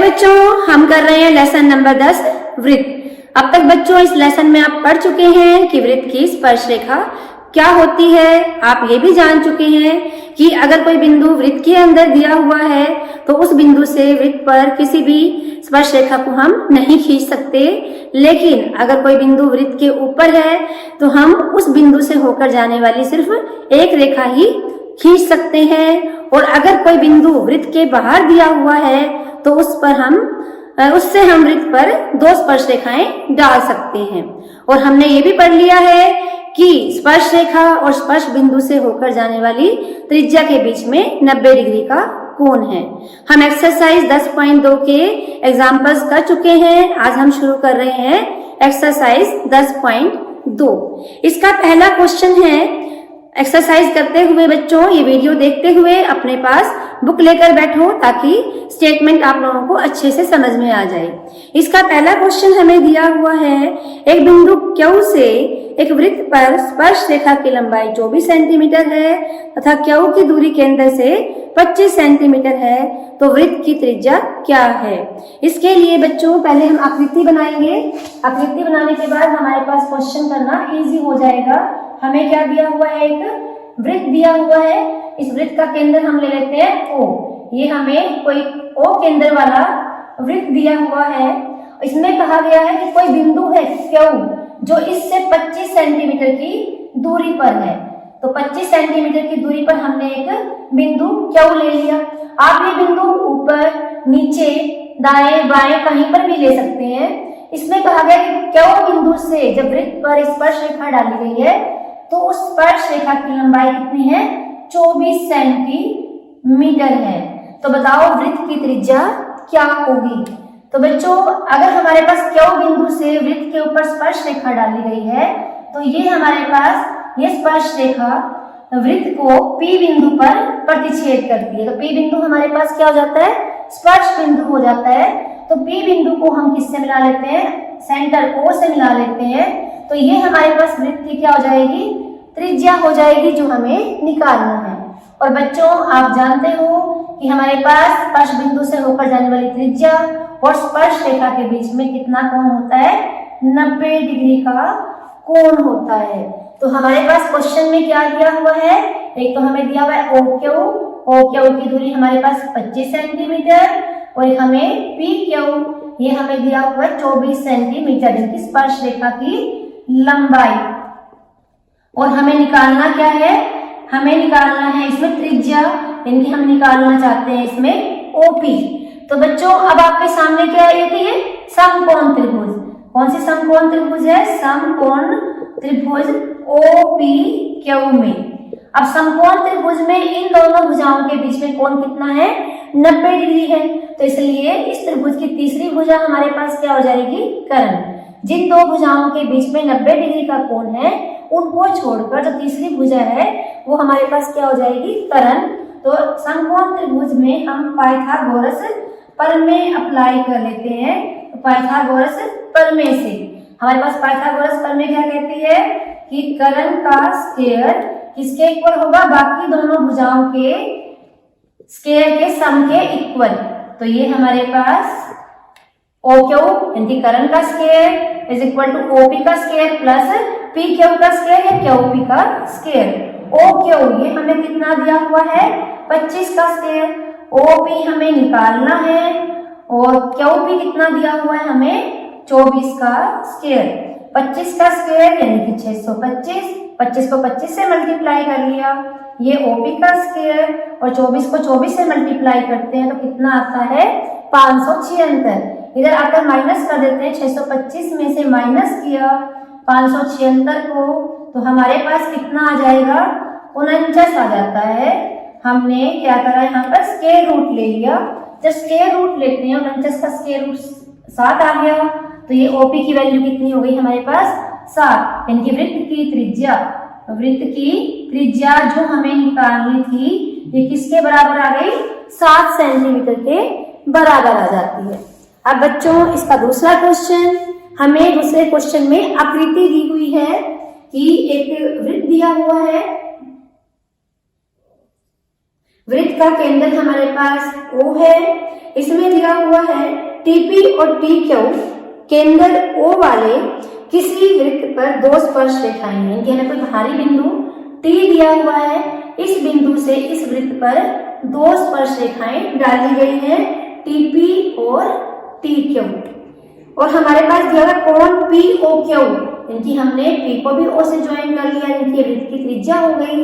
बच्चों, हम कर रहे हैं लेसन नंबर 10 वृत्त। अब तक बच्चों इस लेसन में आप पढ़ चुके हैं कि वृत्त की स्पर्श रेखा क्या होती है। आप ये भी जान चुके हैं कि अगर कोई बिंदु वृत्त के अंदर दिया हुआ है तो उस बिंदु से वृत्त पर किसी भी स्पर्श रेखा को हम नहीं खींच सकते, लेकिन अगर कोई बिंदु वृत्त के ऊपर है तो हम उस बिंदु से होकर जाने वाली सिर्फ एक रेखा ही खींच सकते हैं। और अगर कोई बिंदु वृत्त के बाहर दिया हुआ है तो उससे हम वृत्त पर दो स्पर्श रेखाएं डाल सकते हैं। और हमने ये भी पढ़ लिया है कि स्पर्श रेखा और स्पर्श बिंदु से होकर जाने वाली त्रिज्या के बीच में 90 डिग्री का कोण है। हम एक्सरसाइज 10.2 के एग्जाम्पल्स कर चुके हैं। आज हम शुरू कर रहे हैं एक्सरसाइज 10.2। इसका पहला क्वेश्चन है, एक्सरसाइज करते हुए बच्चों ये वीडियो देखते हुए अपने पास बुक लेकर बैठो ताकि स्टेटमेंट आप लोगों को अच्छे से समझ में आ जाए। इसका पहला क्वेश्चन हमें दिया हुआ है, एक बिंदु Q से एक वृत्त पर स्पर्श रेखा की लंबाई 24 सेंटीमीटर है तथा Q की दूरी केंद्र से 25 सेंटीमीटर है, तो वृत्त की त्रिज्या क्या है। इसके लिए बच्चों पहले हम आकृति बनाएंगे। आकृति बनाने के बाद हमारे पास क्वेश्चन करना इजी हो जाएगा। हमें क्या दिया हुआ है, एक वृत्त दिया हुआ है। इस वृत्त का केंद्र हम ले लेते हैं O। ये हमें कोई O केंद्र वाला वृत्त दिया हुआ है। इसमें कहा गया है कि कोई बिंदु है Q जो इससे 25 सेंटीमीटर की दूरी पर है। तो 25 सेंटीमीटर की दूरी पर हमने एक बिंदु Q ले लिया। आप ये बिंदु ऊपर, नीचे, दाएं, बाएं कहीं पर भी ले सकते हैं। इसमें कहा गया कि Q बिंदु से जब वृत्त पर स्पर्श रेखा डाली गई है तो उस स्पर्श रेखा की लंबाई कितनी है, 24 सेंटीमीटर है। तो बताओ वृत्त की त्रिज्या क्या होगी। तो बच्चों अगर हमारे पास Q बिंदु से वृत्त के ऊपर स्पर्श रेखा डाली गई है तो ये हमारे पास ये स्पर्श रेखा वृत्त को P बिंदु पर प्रतिच्छेद करती है। तो P बिंदु हमारे पास क्या हो जाता है, स्पर्श बिंदु हो जाता है। तो P बिंदु को हम किससे मिला लेते हैं, सेंटर O से मिला लेते हैं। तो ये हमारे पास वृत्त की क्या हो जाएगी, त्रिज्या हो जाएगी जो हमें निकालना है। और बच्चों आप जानते हो कि हमारे पास स्पर्श बिंदु से होकर जाने वाली त्रिज्या और स्पर्श रेखा के बीच में कितना कोण होता है, 90 डिग्री का कोण होता है। तो हमारे पास क्वेश्चन में क्या दिया हुआ है, एक तो हमें दिया हुआ है OQ की दूरी हमारे पास 25 सेंटीमीटर और एक हमें PQ ये हमें दिया हुआ है 24 सेंटीमीटर इनकी स्पर्श रेखा की लंबाई। और हमें निकालना क्या है, हमें निकालना है इसमें त्रिज्या, यानी हम निकालना चाहते हैं इसमें OP। तो बच्चों अब आपके सामने क्या है, ये समकोण त्रिभुज। कौन सी समकोण त्रिभुज है, समकोण त्रिभुज OPQ में। अब समकोण त्रिभुज में इन दोनों भुजाओं के बीच में कोण कितना है, 90 डिग्री है। तो इसलिए इस त्रिभुज की तीसरी भुजा हमारे पास क्या हो जाएगी, कर्ण। जिन दो भुजाओं के बीच में 90 डिग्री का कोण है उनको छोड़कर जो तीसरी भुजा है वो हमारे पास क्या हो जाएगी, कर्ण। तो समकोण त्रिभुज में हम पाइथागोरस प्रमेय अप्लाई कर लेते हैं। तो पाइथागोरस प्रमेय से हमारे पास पाइथागोरस प्रमेय क्या कहती है कि कर्ण का स्क्वायर किसके इक्वल होगा, बाकी दोनों भुजाओं के स्क्वायर के सम के इक्वल। तो ये हमारे पास OQ यानी कर्ण का square is equal to OP का स्क्वायर प्लस PQ का स्क्वायर या QP का स्क्वायर। OQ ये हमें कितना दिया हुआ है, 25 का स्क्वायर। OP हमें निकालना है और QP कितना दिया हुआ है हमें, 24 का स्क्वायर। 25 का स्क्वायर यानी कि 625, 25 को 25 से मल्टीप्लाई कर लिया, ये OP का स्क्वायर और 24 को 24 से मल्टीप्लाई करते हैं तो कितना आता है, 576। इधर आकर माइनस कर देते हैं, 625 में से माइनस किया 576 को, तो हमारे पास कितना आ जाएगा, 49 आ जाता है। हमने क्या करा, यहाँ पर स्क्वायर रूट ले लिया। जब स्क्वायर रूट लेते हैं 49 का स्क्वायर रूट 7 आ गया, तो ये OP की वैल्यू कितनी हो गई हमारे पास, 7। यानी कि वृत्त की त्रिज्या जो हमें निकालनी थी ये किसके बराबर आ गई, 7 सेंटीमीटर के बराबर आ जाती है। अब बच्चों इसका दूसरा क्वेश्चन, हमें दूसरे क्वेश्चन में आकृति दी हुई है कि एक वृत्त दिया हुआ है, वृत्त का केंद्र हमारे पास O है। इसमें दिया हुआ है TP और TQ केंद्र O वाले किसी वृत्त पर दो स्पर्श रेखाएं हैं। हमें कोई बाहरी बिंदु T दिया हुआ है, इस बिंदु से इस वृत्त पर दो स्पर्श रेखाएं डाली गई हैं, TP और TQ। और हमारे पास दिया हुआ कोण POQ, इनकी हमने P को भी O से ज्वाइन कर लिया, इनकी वृत्त की त्रिज्या हो गई,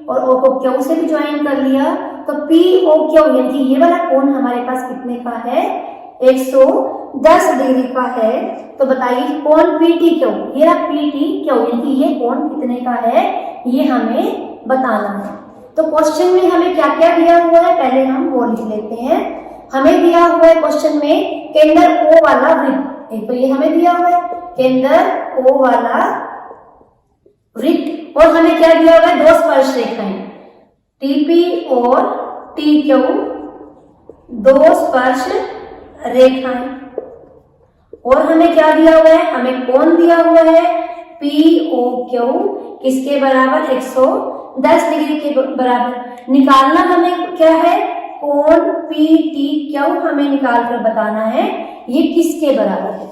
और O को Q से भी ज्वाइन कर लिया, तो POQ यानी कि ये वाला कोण हमारे पास कितने का है, 110 डिग्री का है। तो बताइए कोण PTQ, ये रहा PTQ यानी कि ये कोण कितने का है, ये हमें बताना है। तो क्वेश्चन में हमें क्या क्या दिया हुआ है, पहले हम वो लिख लेते हैं। हमें दिया हुआ है क्वेश्चन में केंद्र O वाला वृत्त, एक तो ये हमें दिया हुआ है केंद्र O वाला वृत्त, और हमें क्या दिया हुआ है, दो स्पर्श रेखाएं TP और TQ, दो स्पर्श रेखाएं। और हमें क्या दिया हुआ है, हमें कोण दिया हुआ है POQ, किसके बराबर, 110 डिग्री के बराबर। निकालना हमें क्या है, कोण PTQ हमें निकाल कर बताना है ये किसके बराबर है।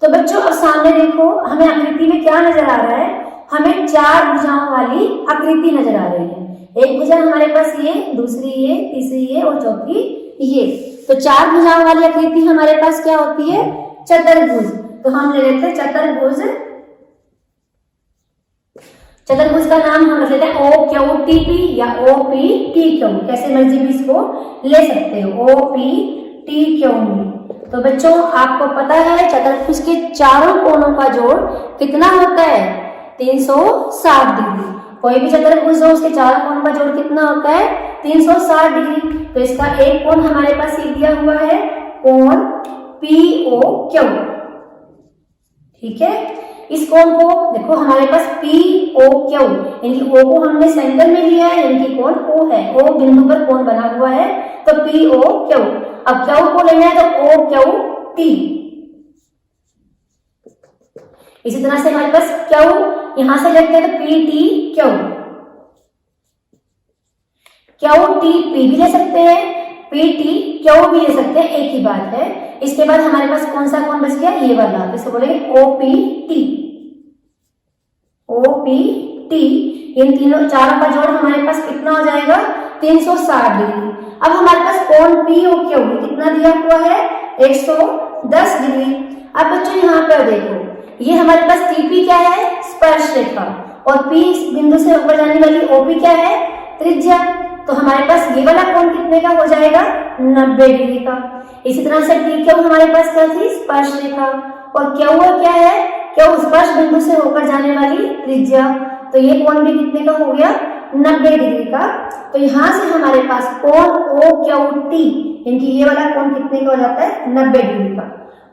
तो बच्चों अब सामने देखो, हमें आकृति में क्या नजर आ रहा है, हमें चार भुजाओं वाली आकृति नजर आ रही है। एक भुजा हमारे पास ये, दूसरी ये, तीसरी ये और चौथी ये। तो चार भुजाओं वाली आकृति हमारे पास क्या होती है, चतुर्भुज। तो हम ले लेते हैं चतुर्भुज। चतुर्भुज का नाम हम रख लेते हैं OQTP या OPTQ, कैसे मर्जी भी इसको ले सकते हो, OPTQ। तो बच्चों आपको पता है चतुर्भुज के चारों कोणों का जोड़ कितना होता है, 360 डिग्री। कोई भी चतुर्भुज हो उसके चारों कोणों का जोड़ कितना होता है, 360 डिग्री। तो इसका एक कोण हमारे पास ये दिया हुआ है, कोण POQ, ठीक है। इस कोण को देखो हमारे पास POQ यानी O को हमने सेंटर में लिया है, यानी कि कोण O है, O बिंदु पर कोण बना हुआ है, तो POQ। अब Q को लेना है तो OQT। इसी तरह से हमारे पास Q यहां से लेते हैं तो PTQ, QTP भी ले सकते हैं, PTQ भी ले सकते हैं, एक ही बात है। इसके बाद हमारे पास कौन सा कोण बच गया, ये वाला, तो इसको बोलेंगे OPT। OPT इन तीनों चारों का जोड़ हमारे पास कितना हो जाएगा, 360 डिग्री। अब हमारे पास कोण POQ कितना दिया हुआ है, 110 डिग्री। अब बच्चों यहाँ पर देखो, ये हमारे पास TP क्या है, स्पर्श रेखा, और P बिंदु से ऊपर जाने वाली OP क्या है, त्रिज्या। तो हमारे पास ये वाला कोण कितने का हो जाएगा, 90 डिग्री का। इसी तरह से TQ हमारे पास क्या थी, स्पर्श रेखा, और Q क्या है, Q स्पर्श बिंदु से होकर जाने वाली त्रिज्या। तो ये कोण भी कितने का हो गया, 90 डिग्री का। तो यहाँ से हमारे पास कोण OQT यानी ये वाला कोण कितने का हो जाता है, 90 डिग्री का।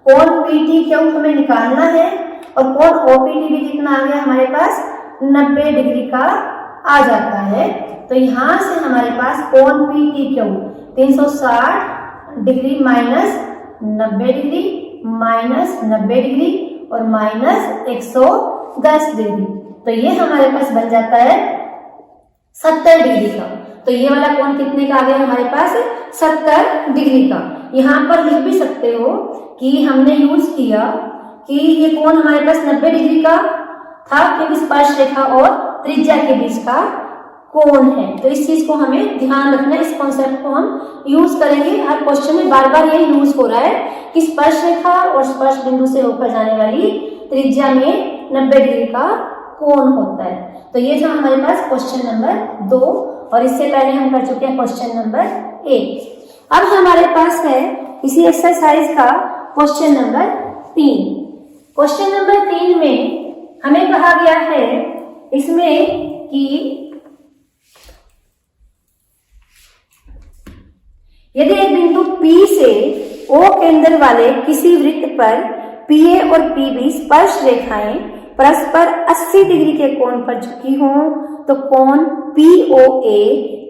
कोण PTQ हमें निकालना है, और कोण OPT भी कितना आ गया हमारे पास, 90 डिग्री का आ जाता है। तो यहाँ से हमारे पास कोण PTQ 360 degree minus 90 degree minus 90 degree और माइनस 110 डिग्री, तो ये हमारे पास बन जाता है 70 डिग्री का। तो ये वाला कोण कितने का आ गया हमारे पास, 70 डिग्री का। यहाँ पर लिख भी सकते हो कि हमने यूज किया कि ये कोण हमारे पास 90 डिग्री का था, क्योंकि स्पर्श रेखा और त्रिज्या के बीच का कोण है। तो इस चीज को हमें ध्यान रखना है, इस कॉन्सेप्ट को हम यूज करेंगे। हर क्वेश्चन में बार बार ये यूज हो रहा है कि स्पर्श रेखा और स्पर्श बिंदु से होकर जाने वाली त्रिज्या में 90 डिग्री का कोण होता है। तो ये था हमारे पास क्वेश्चन नंबर 2, और इससे पहले हम कर चुके हैं क्वेश्चन नंबर 1। अब हमारे पास है इसी एक्सरसाइज का क्वेश्चन नंबर 3। क्वेश्चन नंबर 3 में हमें कहा गया है इसमें कि यदि एक बिंदु P से O केंद्र वाले किसी वृत्त पर PA और PB स्पर्श रेखाएं परस्पर 80 डिग्री के कोण पर झुकी हों, तो कोण POA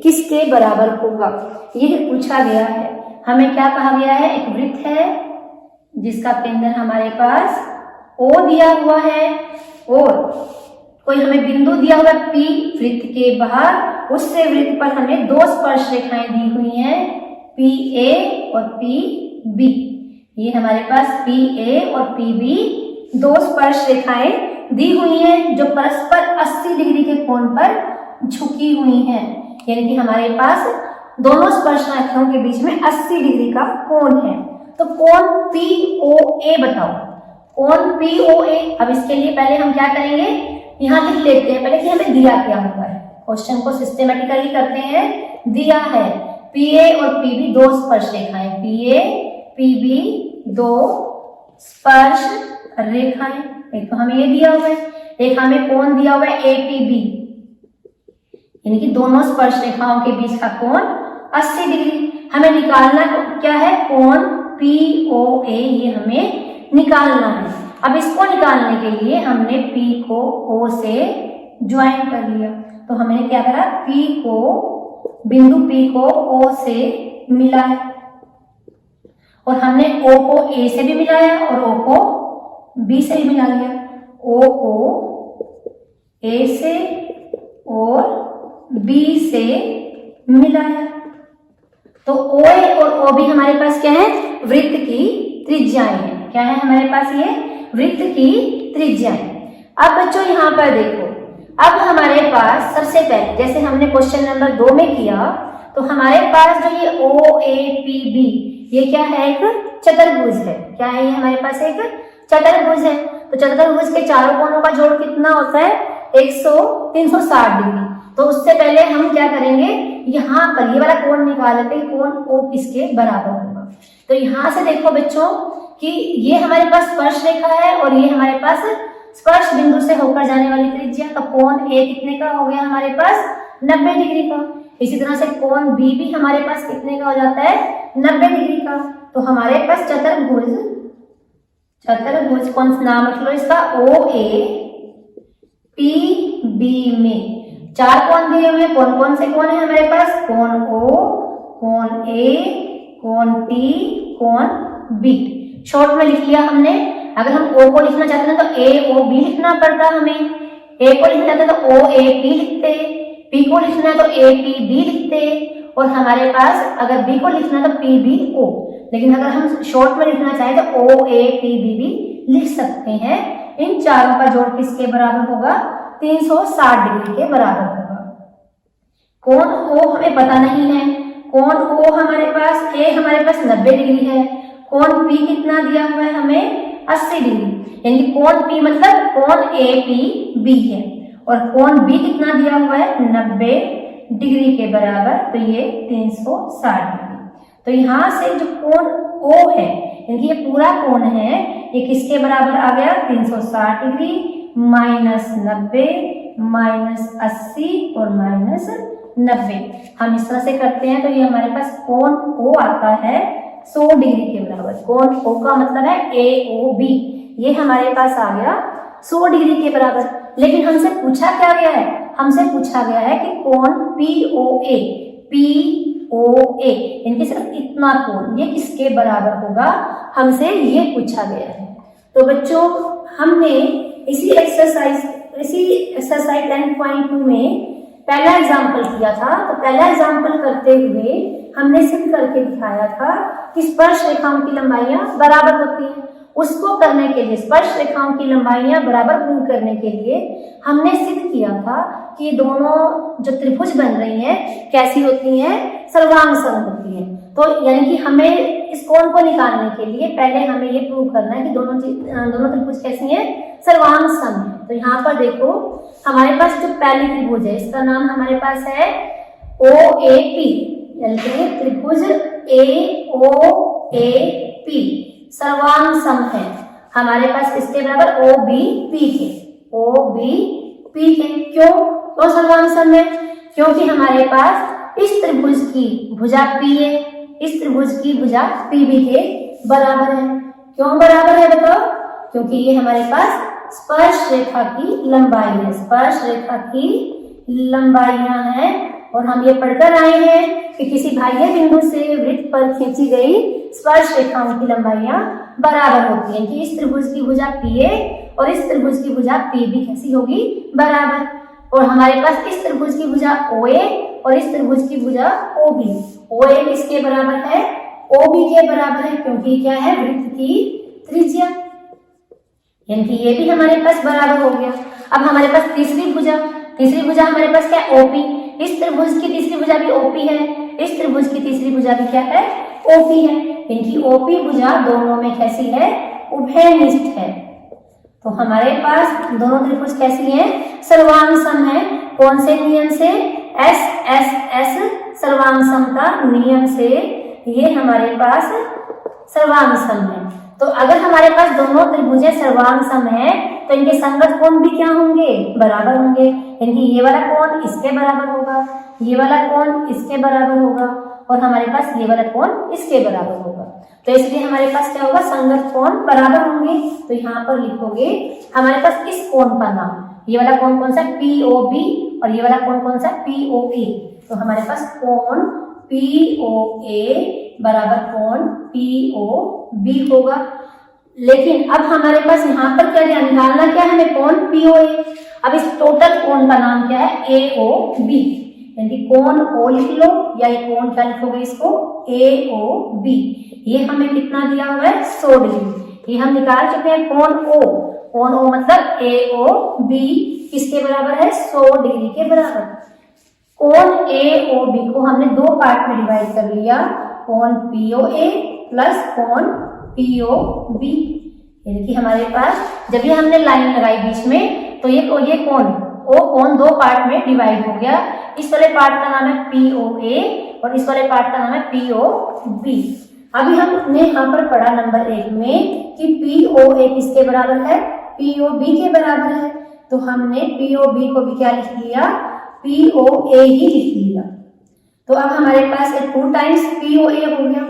किसके बराबर होगा, यह पूछा गया है। हमें क्या कहा गया है, एक वृत्त है जिसका केंद्र हमारे पास O दिया हुआ है, और कोई हमें बिंदु दिया हुआ P वृत्त के बाहर, उससे वृत्त पर हमें दो स्पर्श रेखाएं दी हुई हैं, PA और PB। ये हमारे पास PA और PB दो स्पर्श रेखाएं दी हुई हैं जो परस्पर 80 डिग्री के कोण पर झुकी हुई हैं। यानी कि हमारे पास दोनों स्पर्श रेखाओं के बीच में 80 डिग्री का कोण है। तो कोण POA बताओ, कोण POA। अब इसके लिए पहले हम क्या करेंगे, यहाँ लिख लेते हैं पहले कि हमें दिया क्या हुआ है। क्वेश्चन को सिस्टेमेटिकली करते हैं। दिया है PA और PB दो स्पर्श रेखाएं, PA PB दो स्पर्श रेखाएं। एक तो हमें ये दिया हुआ है, एक हमें कोण दिया हुआ है APB, यानी कि दोनों स्पर्श रेखाओं के बीच का कोण 80 डिग्री। हमें निकालना क्या है, कोण POA, ये हमें निकालना है। अब इसको निकालने के लिए हमने P को O से ज्वाइन कर लिया। तो हमने क्या करा, बिंदु P को O से मिलाया और हमने O को A से भी मिलाया और O को B से भी मिला लिया। O को A से और B से मिलाया। तो OA और OB हमारे पास क्या है, वृत्त की त्रिज्याएं हैं। क्या है हमारे पास, ये वृत्त की त्रिज्याएं। अब बच्चों यहाँ पर देखो, अब हमारे पास सबसे पहले जैसे हमने क्वेश्चन नंबर 2 में किया, तो हमारे पास जो ये OAPB ये क्या है, एक चतुर्भुज है। क्या है ये हमारे पास, एक चतुर्भुज है। तो चतुर्भुज के चारों कोणों का जोड़ कितना होता है, 360 डिग्री। तो उससे पहले हम क्या करेंगे, यहाँ पर ये वाला कोण निकाल लेते हैं, कोण O किसके बराबर होगा। तो यहाँ से देखो बच्चों कि ये हमारे पास स्पर्श रेखा है और ये हमारे पास स्पर्श बिंदु से होकर जाने वाली त्रिज्या। तो कोण A कितने का हो गया हमारे पास, 90 डिग्री का। इसी तरह से कोण B भी हमारे पास कितने का हो जाता है, 90 डिग्री का। तो हमारे पास चतुर्भुज कौन सा नाम रख लो इसका, OAPB में 4 कोण दिए हुए। कौन कौन से कोण है हमारे पास, कोण O, कोण A, कोण T, कोण B। शॉर्ट में लिख लिया हमने। अगर हम O को लिखना चाहते हैं तो AOB लिखना पड़ता हमें। A को लिखना चाहते तो OAP लिखते, P को लिखना है तो APB लिखते, और हमारे पास अगर B को लिखना है तो PBO। लेकिन अगर हम शॉर्ट में लिखना चाहें तो OAPB भी लिख सकते हैं। इन चारों का जोड़ किसके बराबर होगा, 360 डिग्री के बराबर होगा। कोण O हमें पता नहीं है, कोण O हमारे पास, A हमारे पास 90 डिग्री है, कोण P कितना दिया हुआ है हमें, 80 डिग्री। यानी कि कोण P मतलब कोण APB है, और कोण B कितना दिया हुआ है, 90 डिग्री के बराबर। तो ये 360 डिग्री। तो यहाँ से जो कोण O है, यानी ये पूरा कोण है, ये किसके बराबर आ गया, 360 डिग्री माइनस 90 माइनस 80 और माइनस 90। हम इस तरह से करते हैं तो ये हमारे पास कोण O आता है 100 डिग्री के बराबर। कोण O का मतलब है AOB, ये हमारे पास आ गया 100 डिग्री के बराबर। लेकिन हमसे पूछा क्या गया है, हमसे पूछा गया है कि कोण POA इनके सिर्फ इतना कोण ये किसके बराबर होगा, हमसे ये पूछा गया है। तो बच्चों हमने इसी एक्सरसाइज 10.2 में पहला एग्जाम्पल किया था। तो पहला एग्जाम्पल करते हुए हमने सिद्ध करके दिखाया था कि स्पर्श रेखाओं की लंबाइयां बराबर होती हैं। उसको करने के लिए, स्पर्श रेखाओं की लंबाइयां बराबर प्रूव करने के लिए हमने सिद्ध किया था कि दोनों जो त्रिभुज बन रही हैं कैसी होती हैं, सर्वांग सम होती हैं। तो यानी कि हमें इस कोण को निकालने के लिए पहले हमें ये प्रूव करना है कि दोनों त्रिभुज कैसी हैं, सर्वांग सम है। तो यहाँ पर देखो हमारे पास जो पहली त्रिभुज है इसका नाम हमारे पास है OAP, यानी कि त्रिभुज AOAP सर्वांग सम है। हमारे पास इसके बराबर OBP के। क्यों सर्वांग सम है, क्योंकि हमारे पास इस त्रिभुज की भुजा PA इस त्रिभुज की भुजा PB के बराबर है। क्यों बराबर है बताओ, क्योंकि ये हमारे पास स्पर्श रेखा की लंबाई है, स्पर्श रेखा की लंबाइयां हैं। और हम ये पढ़कर आए हैं कि किसी बाह्य बिंदु से वृत्त पर खींची गई स्पर्श रेखाओं की लंबाइयां बराबर होती हैं। कि इस त्रिभुज की भुजा PA और इस त्रिभुज की भुजा PB कैसी होगी, बराबर। और हमारे पास इस त्रिभुज की भुजा OA और इस त्रिभुज की भुजा OB। OA किसके बराबर है? OB के बराबर है, क्योंकि क्या है? वृत्त की त्रिज्या, यानी कि ये भी हमारे पास बराबर हो गया। अब हमारे पास तीसरी भुजा हमारे पास क्या है? OP। इस त्रिभुज की तीसरी भुजा भी OP है, इस त्रिभुज की तीसरी भुजा भी क्या है? OP है, इनकी OP भुजा दोनों में कैसी है? उभयनिष्ठ है। तो हमारे पास दोनों त्रिभुज कैसी हैं? सर्वांग सम है। कौन से नियम से? SSS सर्वांग समता नियम से ये हमारे पास सर्वांग सम है। तो अगर हमारे पास दोनों त्रिभुजें सर्वांग सम है तो इनके संगत कोण भी क्या होंगे? बराबर होंगे, यानी कि ये वाला कोण इसके बराबर होगा, ये वाला कोण इसके बराबर होगा और हमारे पास ये वाला कोण इसके बराबर होगा। तो इसलिए हमारे पास क्या होगा? संगत कोण बराबर होंगे। तो यहाँ पर लिखोगे हमारे पास इस कोण का नाम, ये वाला कोण कौन सा? POB और ये वाला कोण कौन सा? POA। तो हमारे पास कोण POA बराबर कोण POB होगा। लेकिन अब हमारे पास यहाँ पर क्या निकालना, क्या हमें? कोण POA। अब इस टोटल कोण का नाम क्या है? AOB, यानी कोण O लिख लो या ये कोण क्या लिखोगे इसको? AOB। ये हमें कितना दिया हुआ है? 100 डिग्री। ये हम निकाल चुके हैं कोण O। कोण O मतलब AOB किसके बराबर है? 100 डिग्री के बराबर। कोण AOB को हमने दो पार्ट में डिवाइड कर लिया, कोण POA प्लस कोण POB। यानी कि हमारे पास जब ये हमने लाइन लगाई बीच में तो ये कोण कोण दो पार्ट में डिवाइड हो गया। इस वाले पार्ट का नाम है POA और इस वाले पार्ट का नाम है POB। अभी हमने यहाँ पर पढ़ा नंबर 1 में कि POA किसके बराबर है? POB के बराबर है। तो हमने POB को भी क्या लिख लिया? POA ही लिख लिया। तो अब हमारे पास 2 टाइम्स POA हो गया।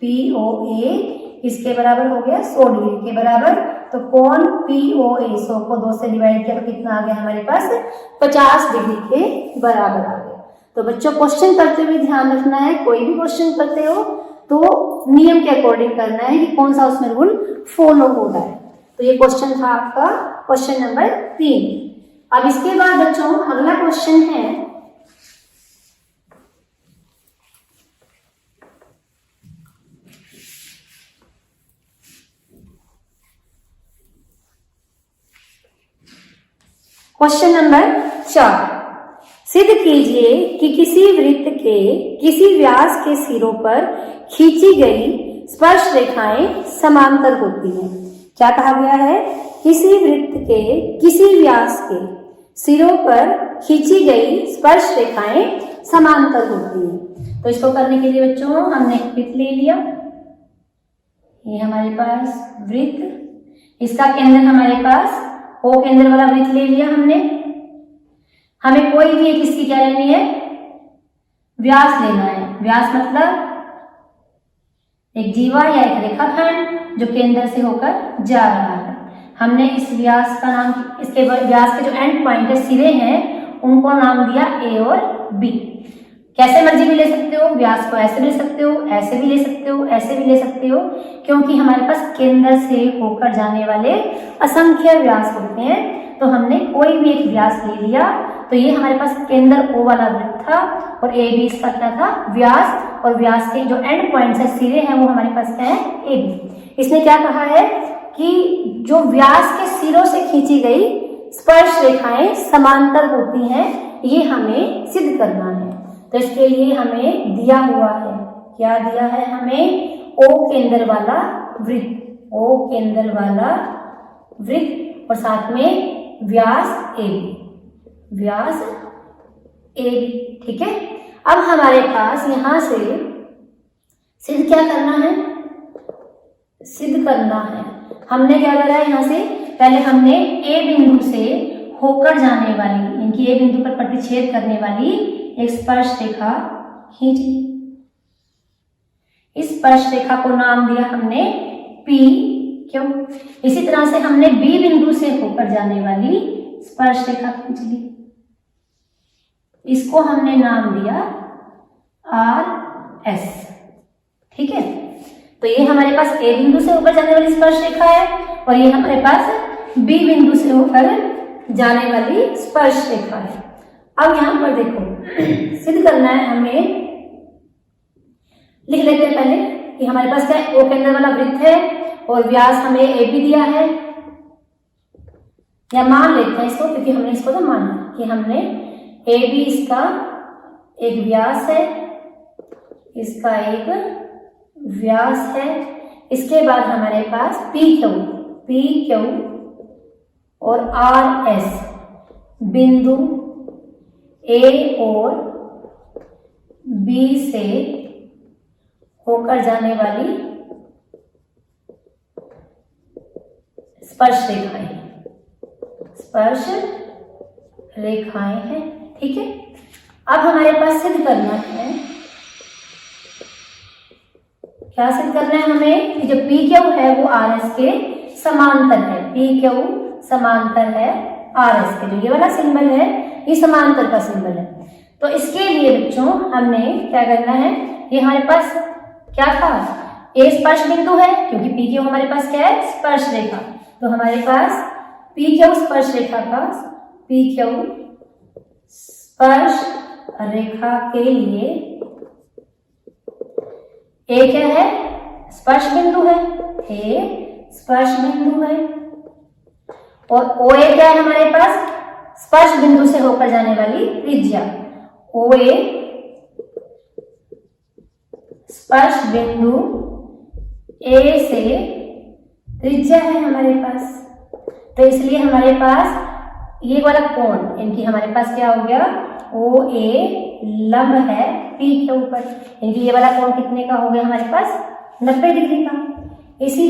POA किसके बराबर हो गया? 100 डिग्री के बराबर। तो कोण POA 100 को 2 से डिवाइड किया तो कितना आ गया हमारे पास? 50 डिग्री के बराबर आ गया। तो बच्चों क्वेश्चन करते हुए ध्यान रखना है, कोई भी क्वेश्चन करते हो तो नियम के अकॉर्डिंग करना है कि कौन सा उसमें रूल फॉलो हो रहा है। तो ये क्वेश्चन था आपका क्वेश्चन नंबर 3। अब इसके बाद बच्चों अगला क्वेश्चन है क्वेश्चन नंबर 4। सिद्ध कीजिए कि किसी वृत्त के किसी व्यास के सिरों पर खींची गई स्पर्श रेखाएं समांतर होती हैं। क्या कहा गया है? किसी वृत्त के किसी व्यास के सिरों पर खींची गई स्पर्श रेखाएं समांतर होती हैं। तो इसको करने के लिए बच्चों हमने एक वृत्त ले लिया, ये हमारे पास वृत्त, इसका केंद्र हमारे पास O केंद्र वाला वृत्त ले लिया हमने। हमें कोई भी एक इसकी क्या लेनी है? व्यास लेना है। व्यास मतलब एक जीवा या एक रेखाखंड जो केंद्र से होकर जा रहा है। हमने इस व्यास का नाम, इसके व्यास के जो एंड पॉइंट है, सिरे हैं, उनको नाम दिया A और B। कैसे मर्जी भी ले सकते हो, व्यास को ऐसे ले सकते हो, ऐसे भी ले सकते हो, ऐसे भी ले सकते हो, क्योंकि हमारे पास केंद्र से होकर जाने वाले असंख्य व्यास होते हैं। तो हमने कोई भी एक व्यास ले लिया। तो ये हमारे पास केंद्र O वाला वृत्त था और AB इसका क्या था? व्यास, और व्यास के जो एंड पॉइंट्स है, सिरे हैं, वो हमारे पास क्या है? AB। इसने क्या कहा है कि जो व्यास के सिरों से खींची गई स्पर्श रेखाएं समांतर होती हैं, ये हमें सिद्ध करना है। तो इसके लिए हमें दिया हुआ है, क्या दिया है हमें? O केंद्र वाला वृत्त, O केंद्र वाला वृत्त और साथ में व्यास AB, व्यास AB। ठीक है। अब हमारे पास यहां से सिद्ध क्या करना है? सिद्ध करना है। हमने क्या करा है? यहां से पहले हमने A बिंदु से होकर जाने वाली, इनकी A बिंदु पर प्रतिच्छेद करने वाली एक स्पर्श रेखा खींची। इस स्पर्श रेखा को नाम दिया हमने P। क्यों? इसी तरह से हमने B बिंदु से होकर जाने वाली स्पर्श रेखा खींच ली, इसको हमने नाम दिया RS। ठीक है। तो ये हमारे पास A बिंदु से होकर जाने वाली स्पर्श रेखा है और ये हमारे पास B बिंदु से होकर जाने वाली स्पर्श रेखा है। अब यहाँ पर देखो सिद्ध करना है हमें, लिख लेते हैं पहले कि हमारे पास क्या है, ओ के अंदर वाला वृत्त है और व्यास हमें ए बी दिया है, या मान लेते हैं इसको क्योंकि हमने इसको तो माना कि हमने ए बी इसका एक व्यास है, इसका एक व्यास है। इसके बाद हमारे पास पी क्यू और आर एस बिंदु ए और बी से होकर जाने वाली स्पर्श रेखाएं हैं, स्पर्श रेखाएं हैं। ठीक है, अब हमारे पास सिद्ध करना है, क्या सिद्ध करना है हमें कि जो पी क्यू है वो आर एस के समांतर है, पी क्यू समांतर है आर एस के, जो ये वाला सिंबल है ये समांतर का सिंबल है। तो इसके लिए बच्चों हमने क्या करना है, ये हमारे पास क्या था, ए स्पर्श बिंदु है क्योंकि पी क्यू हमारे पास क्या है, स्पर्श रेखा। तो हमारे पास पी क्यू स्पर्श रेखा का, पी क्यू स्पर्श रेखा के लिए ए क्या है, स्पर्श बिंदु है, ए स्पर्श बिंदु है, और ओ ए क्या है हमारे पास, स्पर्श बिंदु से होकर जाने वाली त्रिज्या। ओ ए स्पर्श बिंदु ए से त्रिज्या है हमारे पास। तो इसलिए हमारे पास ये वाला कोण, इनकी हमारे पास क्या हो गया, ओ ए लंब है पी के ऊपर, इनकी ये वाला कोण कितने का हो गया हमारे पास, 90 डिग्री का। इसी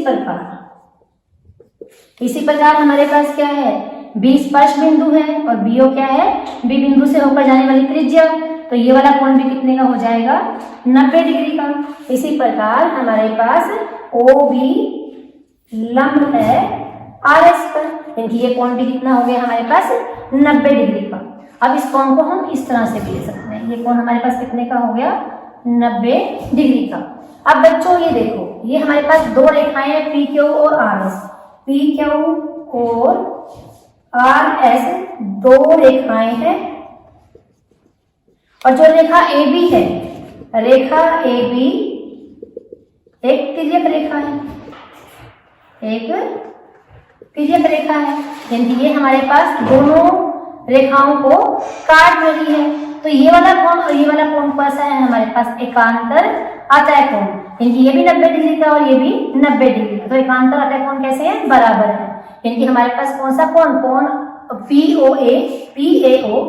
प्रकार हमारे पास क्या है, बी स्पर्श बिंदु है और बीओ क्या है, बी बिंदु से होकर जाने वाली त्रिज्या। तो ये वाला कोण भी कितने का हो जाएगा, 90 डिग्री का। इसी प्रकार हमारे पास ओ बी लंब है आर एस पर, इनकी ये कोण भी कितना हो गया हमारे पास, 90 डिग्री का। अब इस कोण को हम इस तरह से भी ले सकते हैं, ये कोण हमारे पास कितने का हो गया, 90 डिग्री का। अब बच्चों ये देखो, ये हमारे पास दो रेखाएं हैं पी क्यू और आर एस, पी क्यू और आर एस दो रेखाएं हैं, और जो रेखा ए बी है, रेखा ए बी एक तिर्यक रेखा है, एक तिर्यक रेखा है, यानी ये हमारे पास दोनों रेखाओं को काट रही है। तो ये वाला कोण और ये वाला कोण कैसा है हमारे पास, एकांतर अतः कोण, यानी ये भी 90 डिग्री का और ये भी 90 डिग्री का। तो एकांतर अतः कोण कैसे है, बराबर है, यानी हमारे पास कौन सा कोण, कोण POA PAO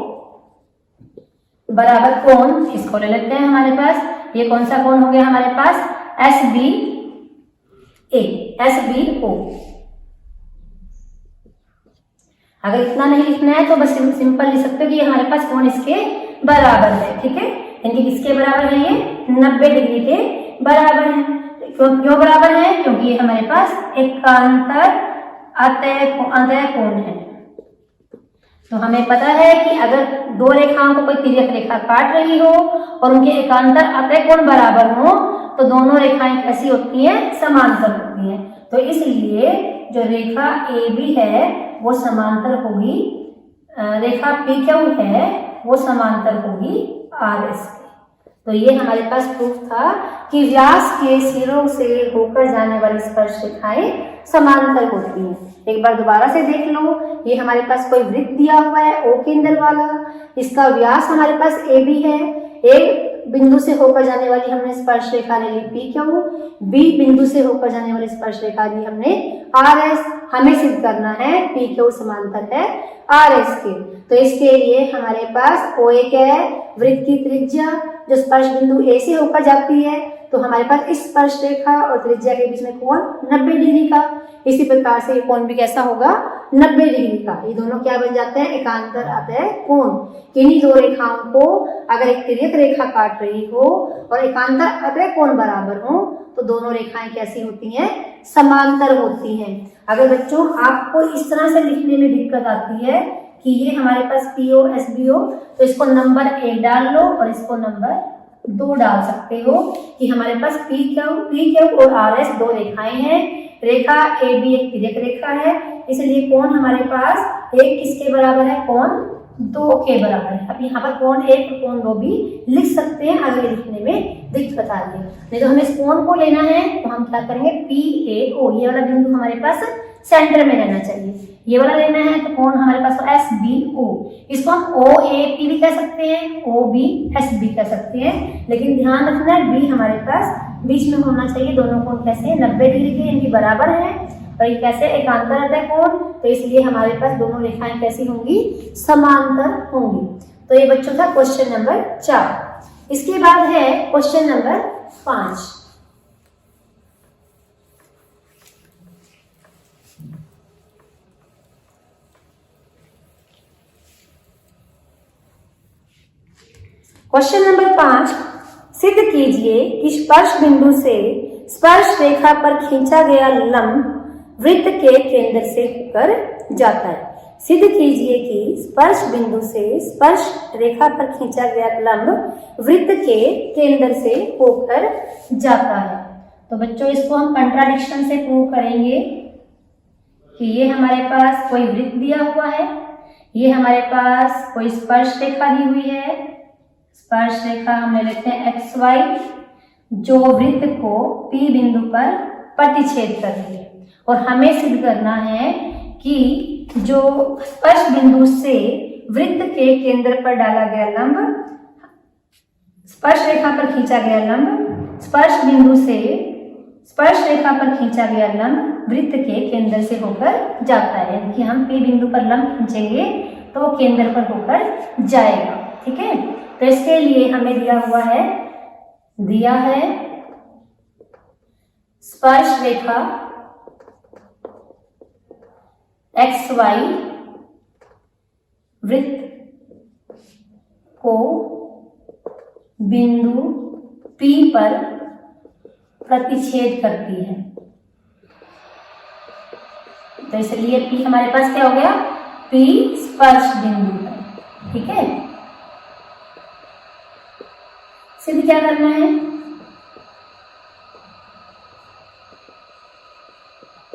बराबर कोण, इसको ले लेते हैं हमारे पास, ये कौन सा कोण हो गया हमारे पास, SBO। अगर इतना नहीं लिखना है तो बस सिंपल लिख सकते हो कि ये हमारे पास कोण इसके बराबर है। ठीक है, इनके किसके बराबर है, ये 90 डिग्री के बराबर है। क्यों बराबर है, क्योंकि ये हमारे पास एकांतर अतः कोण है। तो हमें पता है कि अगर दो रेखाओं को कोई तिर्यक रेखा काट रही हो और उनके एकांतर अतः कोण बराबर हो तो दोनों रेखाएं कैसी होती हैं, समांतर होती हैं। तो इसलिए जो रेखा ए बी है वो समांतर होगी, रेखा पी क्यू है वो समांतर होगी आर एस के। तो ये हमारे पास प्रूफ था कि व्यास के सिरों से होकर जाने वाली स्पर्श रेखाएं समांतर होती हैं। एक बार दोबारा से देख लो, ये हमारे पास कोई वृत्त दिया हुआ है ओ केंद्र वाला, इसका व्यास हमारे पास ए बी है, एक बिंदु से होकर जाने वाली हमने स्पर्श रेखा ले ली पी क्यू, बी बिंदु से होकर जाने वाली स्पर्श रेखा ली हमने आर एस। हमें सिद्ध करना है पी क्यू समांतर है आर एस के। तो इसके लिए हमारे पास ओ ए क्या है, वृत्त की त्रिज्या जो स्पर्श बिंदु ए से होकर जाती है। तो हमारे पास इस स्पर्श रेखा और त्रिज्या के बीच में कोण 90 डिग्री का। इसी प्रकार से ये कोण भी कैसा होगा, 90 डिग्री का। ये दोनों क्या बन जाते हैं, एकांतर अतः कोण। किन्हीं दो रेखाओं को अगर एक तिर्यक रेखा काट रही हो और एकांतर अतः कोण बराबर हो तो दोनों रेखाएं कैसी होती हैं, समांतर होती हैं। अगर बच्चों आपको इस तरह से लिखने में दिक्कत आती है कि ये हमारे पास PO SBO, तो इसको नंबर 1 डाल लो और इसको नंबर 2 डाल सकते हो कि हमारे पास PQ और RS दो रेखाएं हैं। रेखा AB एक तिर्यक रेखा है, इसलिए कोण हमारे पास एक किसके बराबर है, कोण 2 के बराबर है। अब यहाँ पर कोण 1 और कोण 2 भी लिख सकते हैं, आगे लिखने में दिक्कत आ रही है। नहीं तो हमें इस कोण को लेना है तो हम क्या करेंगे, PAO, ये वाला बिंदु हमारे पास सेंटर में रहना चाहिए। ये वाला लेना है तो कोण हमारे पास SBO, इसको हम OAP भी कह सकते हैं, OBS भी कह सकते हैं, लेकिन ध्यान रखना है B हमारे पास बीच में होना चाहिए। दोनों कोण कैसे हैं, 90 डिग्री के, इनकी बराबर है और ये कैसे एकांतर रहता है कोण, तो इसलिए हमारे पास दोनों रेखाएं कैसी होंगी, समांतर होंगी। तो ये बच्चों था क्वेश्चन नंबर 4। इसके बाद है क्वेश्चन नंबर 5। क्वेश्चन नंबर 5, सिद्ध कीजिए कि स्पर्श बिंदु से स्पर्श रेखा पर खींचा गया लंब वृत्त के केंद्र से होकर जाता है। सिद्ध कीजिए कि स्पर्श बिंदु से स्पर्श रेखा पर खींचा गया लंब वृत्त के केंद्र से होकर जाता है। तो बच्चों इसको हम कंट्राडिक्शन से प्रूव करेंगे कि ये हमारे पास कोई वृत्त दिया हुआ है, ये हमारे पास कोई स्पर्श रेखा दी हुई है। स्पर्श रेखा हमने लिखते हैं XY, जो वृत्त को P बिंदु पर प्रतिच्छेद कर रही है, और हमें सिद्ध करना है कि जो स्पर्श बिंदु से वृत्त के केंद्र पर डाला गया लंब, स्पर्श रेखा पर खींचा गया लंब, स्पर्श बिंदु से स्पर्श रेखा पर खींचा गया लंब वृत्त के केंद्र से होकर जाता है। यानी कि हम P बिंदु पर लंब खींचेंगे तो वो केंद्र पर होकर जाएगा। ठीक है, तो इसके लिए हमें दिया है स्पर्श रेखा XY वृत्त को बिंदु P पर प्रतिच्छेद करती है। तो इसलिए P हमारे पास क्या हो गया, P स्पर्श बिंदु पर। ठीक है, सिद्ध क्या करना है,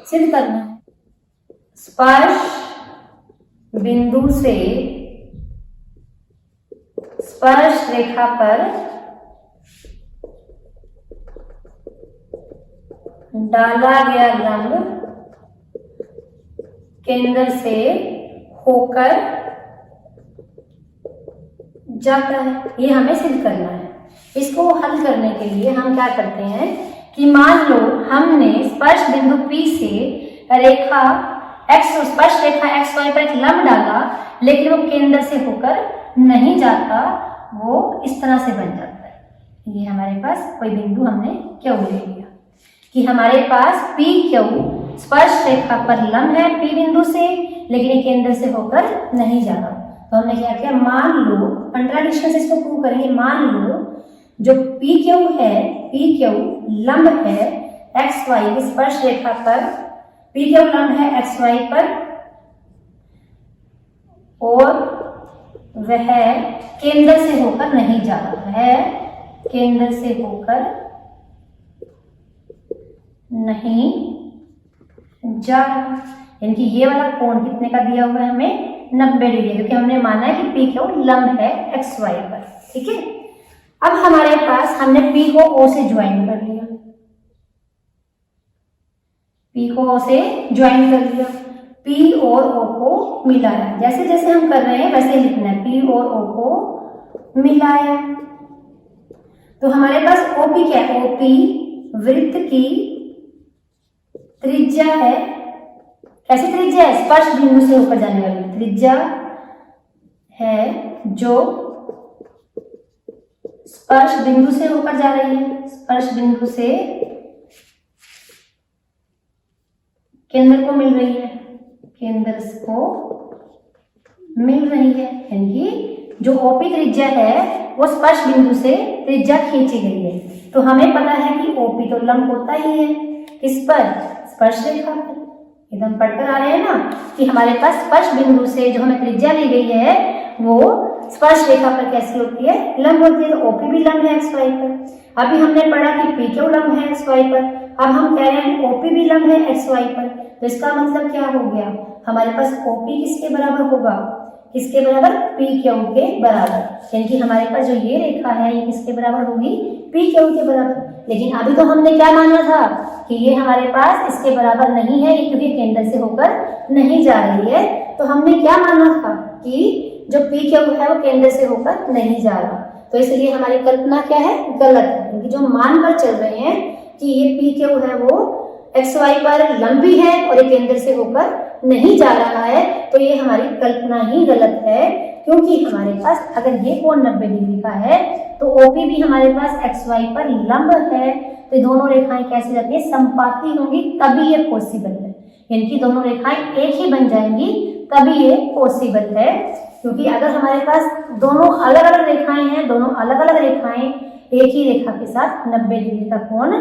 सिद्ध करना है स्पर्श बिंदु से स्पर्श रेखा पर डाला गया लंब केंद्र से होकर जाता है। ये हमें सिद्ध करना है। इसको हल करने के लिए हम क्या करते हैं कि मान लो हमने स्पर्श बिंदु P से रेखा स्पर्श रेखा XY पर एक लंब डाला, लेकिन वो केंद्र से होकर नहीं जाता, वो इस तरह से बन जाता है। ये हमारे पास कोई बिंदु हमने Q ले लिया कि हमारे पास PQ स्पर्श रेखा पर लंब है P बिंदु से, लेकिन ये केंद्र से होकर नहीं जा रहा। तो हमने क्या किया, मान लो कंट्राडिक्शन से इसको प्रूव करेंगे। मान लो जो PQ लंब है XY स्पर्श रेखा पर, PQ लंब है XY पर और वह केंद्र से होकर नहीं जा रहा है, केंद्र से होकर नहीं जा रहा। यानी कि ये वाला कोण कितने का दिया हुआ है हमें, 90 डिग्री, क्योंकि हमने माना है कि PQ लंब है XY पर। ठीक है, अब हमारे पास हमने P को O से ज्वाइन कर लिया, P को O से ज्वाइन कर लिया, P और O को मिलाया। जैसे जैसे हम कर रहे हैं वैसे लिखना है, P और O को मिलाया। तो हमारे पास OP क्या है, OP वृत्त की त्रिज्या है। कैसी त्रिज्या है, स्पर्श बिंदु से होकर जाने वाली त्रिज्या है जो स्पर्श बिंदु से होकर जा रही है, स्पर्श बिंदु से केंद्र को मिल रही है, केंद्र को मिल रही है। यानी कि जो OP त्रिज्या है वो स्पर्श बिंदु से त्रिज्या खींची गई है। तो हमें पता है कि OP तो लंब होता ही है किस पर, स्पर्श रेखा पर। एकदम पढ़कर आ रहे हैं ना कि हमारे पास स्पर्श बिंदु से जो हमें त्रिज्या ली गई है वो स्पर्श रेखा पर कैसी होती है, लंब होती है। तो OP भी लंब है XY पर। अभी हमने पढ़ा कि PQ लंब है XY पर, अब हम कह रहे हैं OP भी लंब है XY पर। तो इसका मतलब क्या हो गया, हमारे पास OP किसके बराबर होगा, किसके बराबर, PQ के बराबर। यानी कि हमारे पास जो ये रेखा है ये किसके बराबर होगी, PQ के बराबर। लेकिन अभी तो हमने क्या माना था कि ये हमारे पास इसके बराबर नहीं है, क्योंकि केंद्र से होकर नहीं जा रही है। तो हमने क्या माना था कि जो PQ है वो केंद्र से होकर नहीं जा रहा, तो इसलिए हमारी कल्पना क्या है, गलत है। क्योंकि जो मानकर चल रहे हैं कि ये PQ है वो XY पर लंबी है और ये केंद्र से होकर नहीं जा रहा है, तो ये हमारी कल्पना ही गलत है। क्योंकि हमारे पास अगर ये कोण 90 डिग्री का है तो OP भी हमारे पास XY पर लंब है, तो दोनों रेखाएं कैसी रहती है, संपाती होंगी, तभी ये पॉसिबल है। यानी कि दोनों रेखाएं एक ही बन जाएंगी तभी ये पॉसिबल है। क्योंकि अगर हमारे पास दोनों अलग अलग रेखाएं हैं, दोनों अलग अलग रेखाएं एक ही रेखा के साथ 90 डिग्री का कोण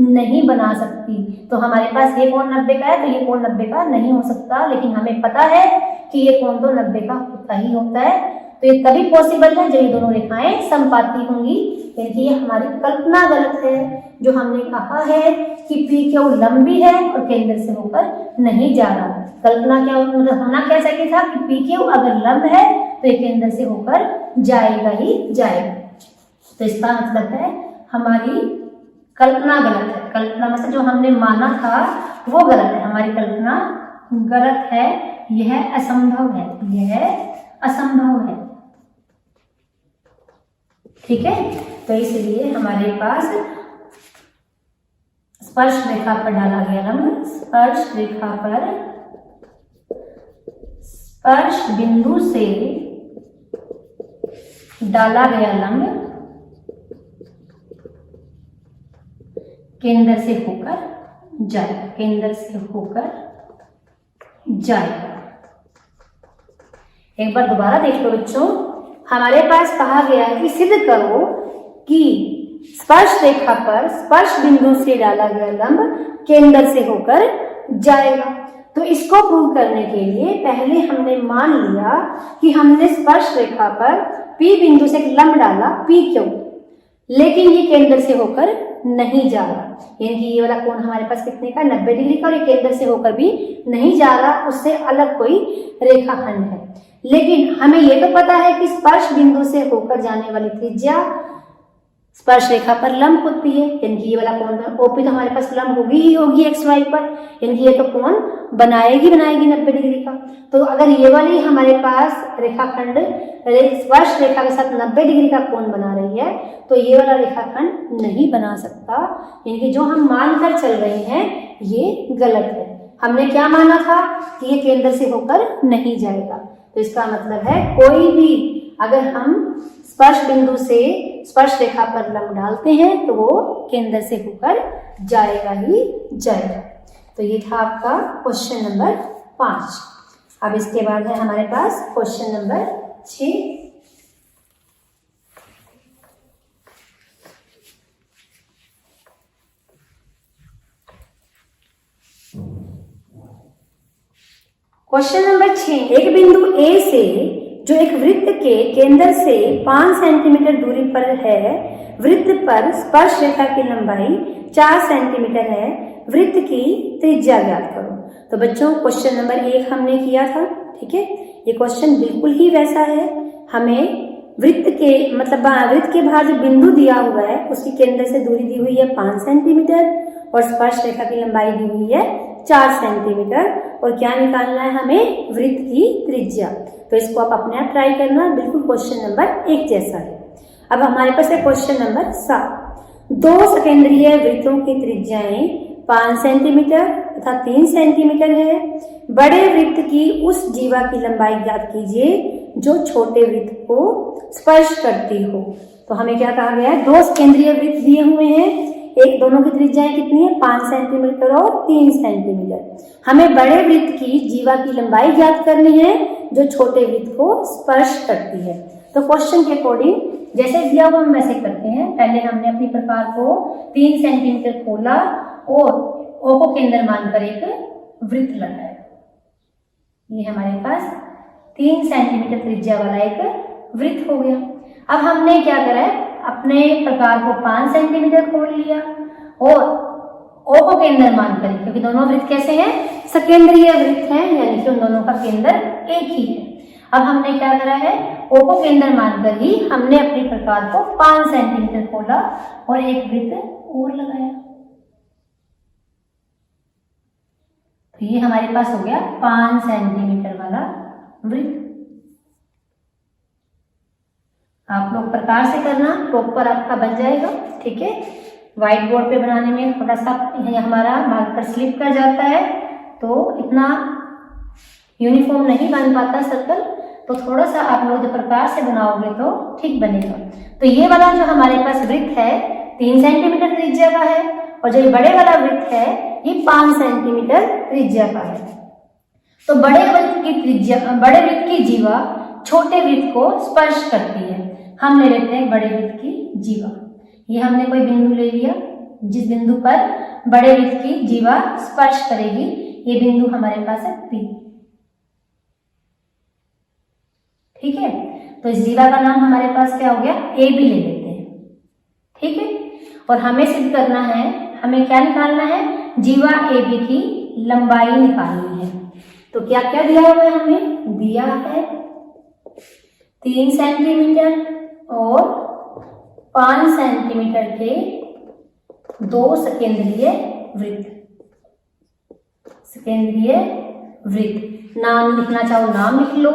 नहीं बना सकती। तो हमारे पास ये कोण 90 का है तो ये कोण 90 का नहीं हो सकता, लेकिन हमें पता है कि ये कोण तो 90 का होता ही होता है। तो ये तभी पॉसिबल है जब ये दोनों रेखाएं समपाती होंगी। यानी ये हमारी कल्पना गलत है। जो हमने कहा है कि PQ लंबी है और केंद्र से होकर नहीं जा रहा, कल्पना क्या मतलब होना क्या चाहिए था कि PQ अगर लंब है तो ये केंद्र से होकर जाएगा ही जाएगा। तो इसका मतलब है हमारी कल्पना गलत है। कल्पना मतलब जो हमने माना था वो गलत है, हमारी कल्पना गलत है, यह असंभव है, यह असंभव है। ठीक है, तो इसलिए हमारे पास स्पर्श रेखा पर डाला गया लंब, स्पर्श रेखा पर स्पर्श बिंदु से डाला गया लंब केंद्र से होकर जाएगा, केंद्र से होकर जाएगा। एक बार दोबारा देख लो बच्चों, हमारे पास कहा गया है कि सिद्ध करो कि स्पर्श रेखा पर स्पर्श बिंदु से डाला गया लंब केंद्र से होकर जाएगा। तो इसको प्रूव करने के लिए पहले हमने मान लिया कि हमने स्पर्श रेखा पर P बिंदु से एक लंब डाला PQ, लेकिन ये केंद्र से होकर नहीं जा रहा। यानी कि ये वाला कोण हमारे पास कितने का, 90 डिग्री का, और ये केंद्र से होकर भी नहीं जा रहा, उससे अलग कोई रेखाखंड है। लेकिन हमें ये तो पता है कि स्पर्श बिंदु से होकर जाने वाली त्रिज्या स्पर्श रेखा पर लंब होती है। यानी कि ये वाला कोण OP तो हमारे पास लंब होगी ही होगी XY पर, यानी कि ये तो कोण बनाएगी 90 डिग्री का। तो अगर ये वाली हमारे पास रेखाखंड स्पर्श रेखा के साथ 90 डिग्री का कोण बना रही है, तो ये वाला रेखाखंड नहीं बना सकता। यानी कि जो हम मानकर चल रहे हैं ये गलत है। हमने क्या माना था कि ये केंद्र से होकर नहीं जाएगा, तो इसका मतलब है कोई भी अगर हम स्पर्श बिंदु से स्पर्श रेखा पर लंब डालते हैं तो वो केंद्र से होकर जाएगा ही जाएगा। तो ये था आपका क्वेश्चन नंबर 5। अब इसके बाद है हमारे पास क्वेश्चन नंबर 6। क्वेश्चन नंबर 6, एक बिंदु A से जो एक वृत्त के केंद्र से 5 सेंटीमीटर दूरी पर है, वृत्त पर स्पर्श रेखा की लंबाई 4 सेंटीमीटर है, वृत्त की त्रिज्या ज्ञात करो। तो बच्चों क्वेश्चन नंबर 1 हमने किया था, ठीक है। ये क्वेश्चन बिल्कुल ही वैसा है। हमें वृत्त के मतलब वृत्त के बाहर जो बिंदु दिया हुआ है उसकी केंद्र से दूरी दी हुई है 5 सेंटीमीटर और स्पर्श रेखा की लंबाई दी हुई है 4 सेंटीमीटर, और क्या निकालना है हमें, वृत्त की त्रिज्या। तो इसको आप अपने आप ट्राई करना, बिल्कुल क्वेश्चन नंबर 1 जैसा है। अब हमारे पास है क्वेश्चन नंबर 7। 2 सकेंद्रीय वृत्तों की त्रिज्याएं 5 सेंटीमीटर तथा 3 सेंटीमीटर है। बड़े वृत्त की उस जीवा की लंबाई ज्ञात कीजिए जो छोटे वृत्त को स्पर्श करती हो। तो हमें क्या कहा गया है, 2 सकेंद्रीय वृत्त दिए हुए हैं, एक दोनों की त्रिज्याएं कितनी है, 5 सेंटीमीटर और 3 सेंटीमीटर। हमें बड़े वृत्त की जीवा की लंबाई ज्ञात करनी है जो छोटे वृत्त को स्पर्श करती है। तो क्वेश्चन के अकॉर्डिंग जैसे दिया हुआ हम वैसे करते हैं। पहले हमने अपनी प्रकार को 3 सेंटीमीटर खोला और O को केंद्र मानकर एक वृत्त लगाया। ये हमारे पास 3 सेंटीमीटर त्रिज्या वाला एक वृत्त हो गया। अब हमने क्या करा है, अपने प्रकार को 5 सेंटीमीटर खोल लिया और O को केंद्र मानकर, क्योंकि दोनों वृत्त कैसे हैं, सकेंद्रीय वृत्त हैं, यानी कि उन दोनों का केंद्र एक ही है। अब हमने क्या करा है, O को केंद्र मानकर ही हमने अपने प्रकार को 5 सेंटीमीटर खोला और एक वृत्त और लगाया। तो ये हमारे पास हो गया 5 सेंटीमीटर वाला वृत्त। आप लोग प्रकार से करना, प्रॉपर आपका बन जाएगा, ठीक है। व्हाइट बोर्ड पे बनाने में थोड़ा सा हमारा मार्कर स्लिप कर जाता है, तो इतना यूनिफॉर्म नहीं बन पाता सर्कल, तो थोड़ा सा आप लोग जब प्रकार से बनाओगे तो ठीक बनेगा। तो ये वाला जो हमारे पास वृत्त है 3 सेंटीमीटर त्रिज्या का है, और जो ये बड़े वाला वृत्त है ये 5 सेंटीमीटर त्रिज्या का है। तो बड़े वृत्त की जीवा छोटे वृत्त को स्पर्श करती है। हम ले लेते हैं बड़े वृत्त की जीवा। ये हमने कोई बिंदु ले लिया, जिस बिंदु पर बड़े वृत्त की जीवा स्पर्श करेगी, ये बिंदु हमारे पास है P, ठीक है। तो इस जीवा का नाम हमारे पास क्या हो गया, AB ले लेते हैं, ठीक है। और हमें सिद्ध करना है, हमें क्या निकालना है, जीवा AB की लंबाई निकालनी है। तो क्या क्या दिया हुआ है, हमें दिया है 3 सेंटीमीटर और 5 सेंटीमीटर के 2 सकेंद्रीय वृत्त। सकेंद्रीय वृत्त नाम लिखना चाहो नाम लिख लो,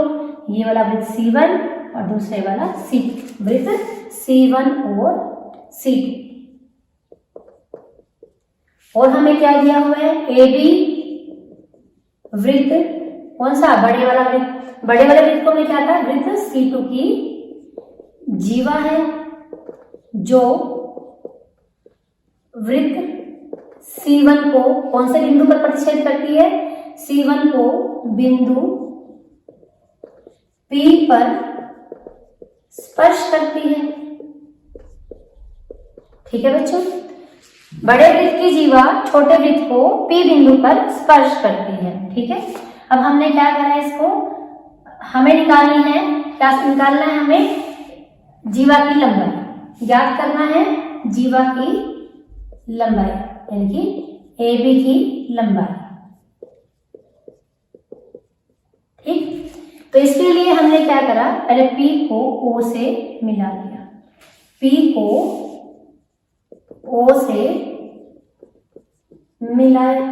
ये वाला वृत्त C1 और दूसरे वाला C2, वृत्त C1 और C2। और हमें क्या दिया हुआ है, AB वृत्त, कौन सा, बड़े वाला वृत्त। बड़े वाले वृत्त को हमें क्या था, वृत्त C2 की जीवा है, जो वृत्त C1 को कौन से बिंदु पर प्रतिच्छेद करती है, C1 को बिंदु P पर स्पर्श करती है, ठीक है बच्चों। बड़े वृत्त की जीवा छोटे वृत्त को P बिंदु पर स्पर्श करती है, ठीक है। अब हमने क्या करा है, इसको हमें निकालनी है, क्या निकालना है, हमें जीवा की लंबाई ज्ञात करना है, जीवा की लंबाई यानी कि AB की लंबाई, ठीक। तो इसके लिए हमने क्या करा, पहले P को O से मिला लिया, P को O से मिलाया।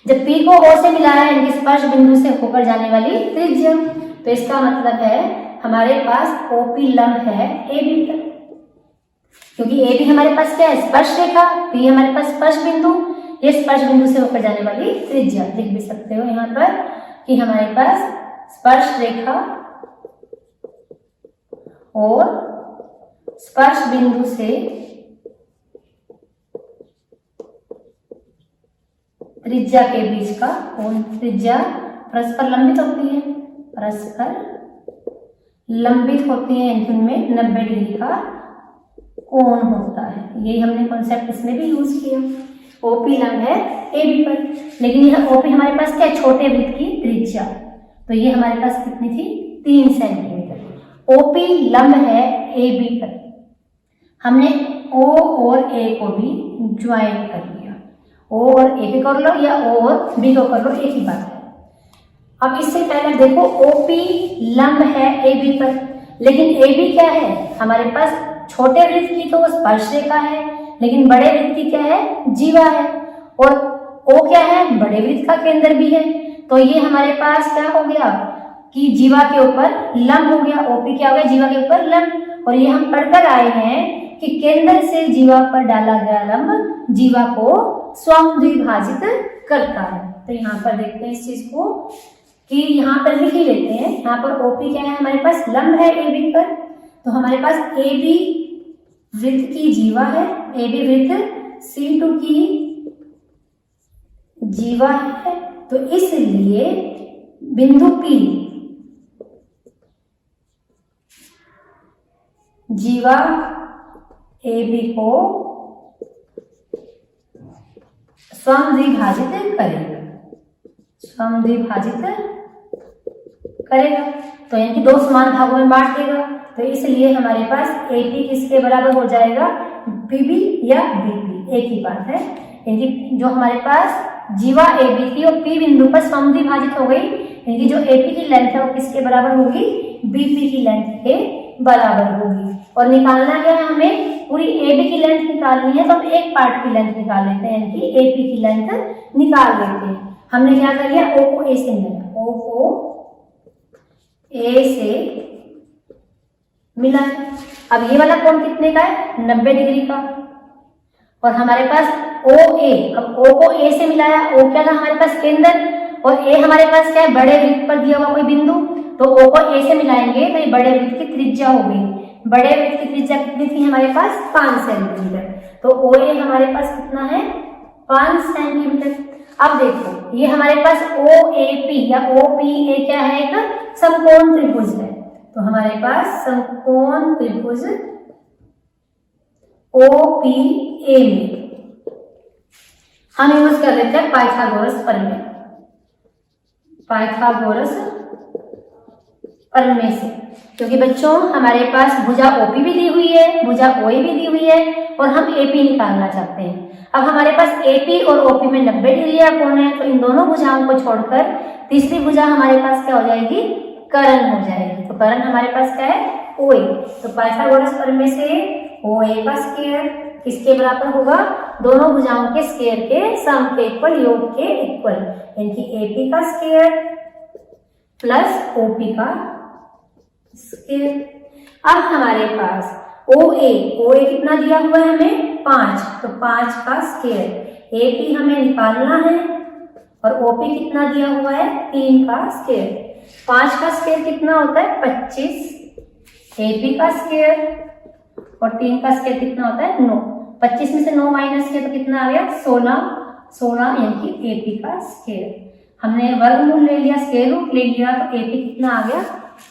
जब P को O से मिलाया यानी स्पर्श बिंदु से होकर जाने वाली त्रिज्या, तो इसका मतलब है हमारे पास OP लंब है AB पर, क्योंकि AB हमारे पास क्या है, स्पर्श रेखा, P हमारे पास स्पर्श बिंदु, ये स्पर्श बिंदु से होकर जाने वाली त्रिज्या। लिख भी सकते हो यहाँ पर कि हमारे पास स्पर्श रेखा और स्पर्श बिंदु से त्रिज्या के बीच का कोण, त्रिज्या परस्पर लंबित होती है, परस्पर लंबित होती है, इनके उनमें 90 डिग्री का कोण होता है। यही हमने कॉन्सेप्ट इसमें भी यूज किया। OP लंब है AB पर, लेकिन यह OP हमारे पास क्या, छोटे वृत्त की त्रिज्या, तो ये हमारे पास कितनी थी, 3 सेंटीमीटर। OP लंब है AB पर, हमने O और A को भी ज्वाइन कर लिया, O और A को कर लो या O और B को कर लो, एक ही बात है। अब इससे पहले देखो OP लंब है AB पर, लेकिन AB क्या है, हमारे पास छोटे वृत्त की तो स्पर्श रेखा है, लेकिन बड़े वृत्त की क्या है, जीवा है, और O क्या है, बड़े वृत्त का केंद्र भी है। तो ये हमारे पास क्या हो गया कि जीवा के ऊपर लंब हो गया, OP क्या हो गया, जीवा के ऊपर लंब। और ये हम पढ़कर आए हैं कि केंद्र से जीवा पर डाला गया लंब जीवा को स्वद्विभाजित करता है। तो यहाँ पर देखते हैं इस चीज को कि यहाँ पर लिख ही लेते हैं। यहाँ पर OP क्या है, हमारे पास लंब है AB पर, तो हमारे पास AB वृत्त की जीवा है, AB वृत्त C2 की जीवा है, तो इसलिए बिंदु P जीवा AB को समद्विभाजित करेगा, समद्विभाजित करेगा, तो यानी कि 2 समान भागों में बांट देगा। तो इसलिए हमारे पास AP किसके बराबर हो जाएगा, PB या BP, एक ही बात है। इनकी जो हमारे पास जीवा AB थी वो P बिंदु पर समद्विभाजित हो गई। इनकी जो AP की लेंथ है वो किसके बराबर होगी, BP की लेंथ के बराबर होगी। और निकालना क्या है, हमें पूरी AB की लेंथ निकालनी है, तो हम एक पार्ट की लेंथ निकाल लेते हैं, इनकी AP की लेंथ निकाल लेते हैं। हमने क्या कर लिया, O को A से मिलाया, O को A से मिलाया। अब ये वाला कोण कितने का है, 90 डिग्री का। और हमारे पास OA, अब O को A से मिलाया, O क्या था हमारे पास केंद्र, और A हमारे पास क्या है, बड़े वृत्त पर दिया हुआ कोई बिंदु, तो O को A से मिलाएंगे तो ये बड़े वृत्त की त्रिज्या हो गई। बड़े वृत्त की त्रिज्या कितनी थी हमारे पास, 5 सेंटीमीटर। तो OA हमारे पास कितना है, 5 सेंटीमीटर। अब देखो ये हमारे पास OAP या OPA क्या है, एक समकोण त्रिभुज है। तो हमारे पास समकोण त्रिभुज OPA में हम यूज कर लेते हैं पाइथागोरस प्रमेय, पाइथागोरस प्रमेय से, क्योंकि बच्चों हमारे पास भुजा OP भी दी हुई है, भुजा OA भी दी हुई है, और हम AP निकालना चाहते हैं। अब हमारे पास AP और OP में 90 डिग्री का कोण है, तो इन दोनों भुजाओं को छोड़कर तीसरी भुजा हमारे पास क्या हो जाएगी, कर्ण हो जाएगी। तो कर्ण हमारे पास क्या है, OA। तो पाइथागोरस प्रमेय से OA का स्क्वायर किसके बराबर होगा, दोनों भुजाओं के स्क्वायर के सम के इक्वल, योग के इक्वल, यानी AP का स्क्वायर प्लस OP का स्क्वायर। अब हमारे पास OA कितना दिया हुआ है हमें, 5, तो 5 का स्क्वायर। AP हमें निकालना है, और OP कितना दिया हुआ है, 3 का स्क्वायर। 5 का स्क्वायर कितना होता है, 25, AP का स्क्वायर, और 3 का स्क्वायर कितना होता है, 9। 25 में से 9 माइनस किया तो कितना आ गया, 16 यानी कि AP का स्क्वायर। हमने वर्गमूल ले लिया, स्क्वायर रूट ले लिया, तो AP कितना आ गया,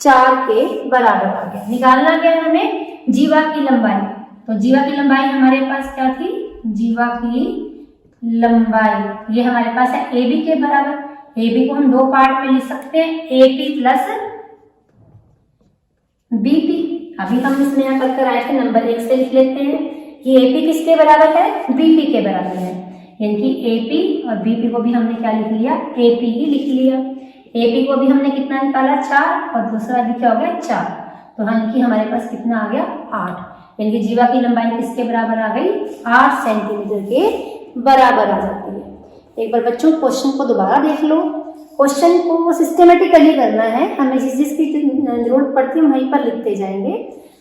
4 के बराबर आ गया। निकालना क्या है हमें, जीवा की लंबाई। तो जीवा की लंबाई हमारे पास क्या थी, जीवा की लंबाई ये हमारे पास है AB के बराबर। AB को हम 2 पार्ट में लिख सकते हैं, AP प्लस BP। अभी हम इसमें यहाँ कर आए थे, नंबर 1 से लिख लेते हैं कि AP किसके बराबर है, BP के बराबर है, यानी कि AP और BP को भी हमने क्या लिख लिया, AP ही लिख लिया। AP को भी हमने कितना निकाला, 4, और दूसरा भी क्या हो गया, 4। तो हमारे पास कितना आ गया, 8, यानी कि जीवा की लंबाई किसके बराबर आ गई, 8 सेंटीमीटर के बराबर आ जाती है। एक बार बच्चों क्वेश्चन को दोबारा देख लो। क्वेश्चन को सिस्टेमेटिकली करना है, हमें जिस जिसकी जरूरत पड़ती है वहीं पर लिखते जाएंगे।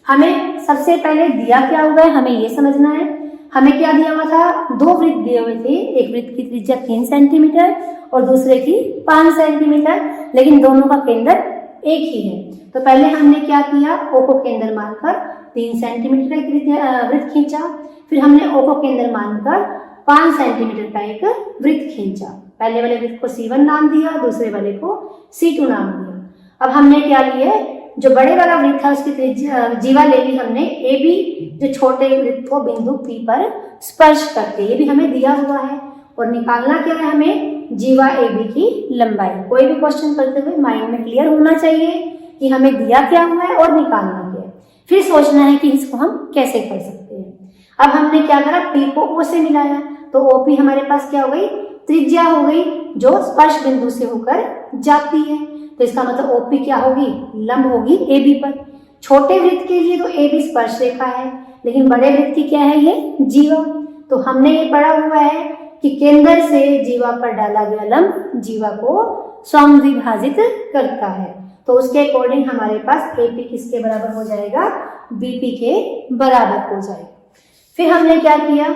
हमें सबसे पहले दिया क्या हुआ है हमें ये समझना है। हमें क्या दिया हुआ था, 2 वृत्त दिए हुए थे, एक वृत्त की त्रिज्या 3 सेंटीमीटर और दूसरे की 5 सेंटीमीटर, लेकिन दोनों का केंद्र एक ही है। तो पहले हमने क्या किया, O को केंद्र मानकर 3 सेंटीमीटर का वृत्त खींचा, फिर हमने O को केंद्र मानकर 5 सेंटीमीटर का एक वृत्त खींचा। पहले वाले वृत्त को C1 नाम दिया, दूसरे वाले को C2 नाम दिया। अब हमने क्या लिया, जो बड़े वाला वृत्त था उसकी त्रिज्या जीवा ले ली हमने AB, जो छोटे वृत्त को बिंदु P पर स्पर्श करते, ये भी हमें दिया हुआ है। और निकालना क्या है हमें, जीवा AB की लंबाई। कोई भी क्वेश्चन करते हुए माइंड में क्लियर होना चाहिए कि हमें दिया क्या हुआ है और निकालना क्या है, फिर सोचना है कि इसको हम कैसे कर सकते हैं। अब हमने क्या करा, P को O से मिलाया, तो OP हमारे पास क्या हो गई, त्रिज्या हो गई जो स्पर्श बिंदु से होकर जाती है। तो इसका मतलब OP क्या होगी, लंब होगी AB पर। छोटे वृत्त के लिए तो AB स्पर्श रेखा है, लेकिन बड़े वृत्त की क्या है, ये जीवा। तो हमने ये पढ़ा हुआ है कि केंद्र से जीवा पर डाला गया लंब जीवा को समद्विभाजित करता है। तो उसके अकॉर्डिंग हमारे पास AP किसके बराबर हो जाएगा, BP के बराबर हो जाएगा। फिर हमने क्या किया,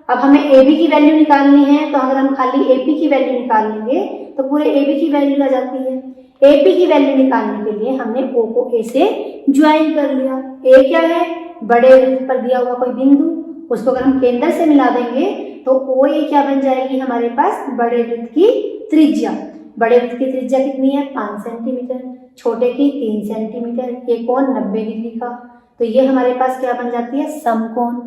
अब हमें AB की वैल्यू निकालनी है, तो अगर हम खाली AP की वैल्यू निकाल लेंगे तो पूरे AB की वैल्यू आ जाती है। AP की वैल्यू निकालने के लिए हमने O को A से ज्वाइन कर लिया। A क्या है, बड़े वृत्त पर दिया हुआ कोई बिंदु, उसको अगर हम केंद्र से मिला देंगे तो OA क्या बन जाएगी हमारे पास, बड़े वृत्त की त्रिज्या। बड़े वृत्त की त्रिज्या कितनी है, 5 सेंटीमीटर, छोटे की 3 सेंटीमीटर, ये कोण 90 डिग्री का। तो ये हमारे पास क्या बन जाती है, समकोण।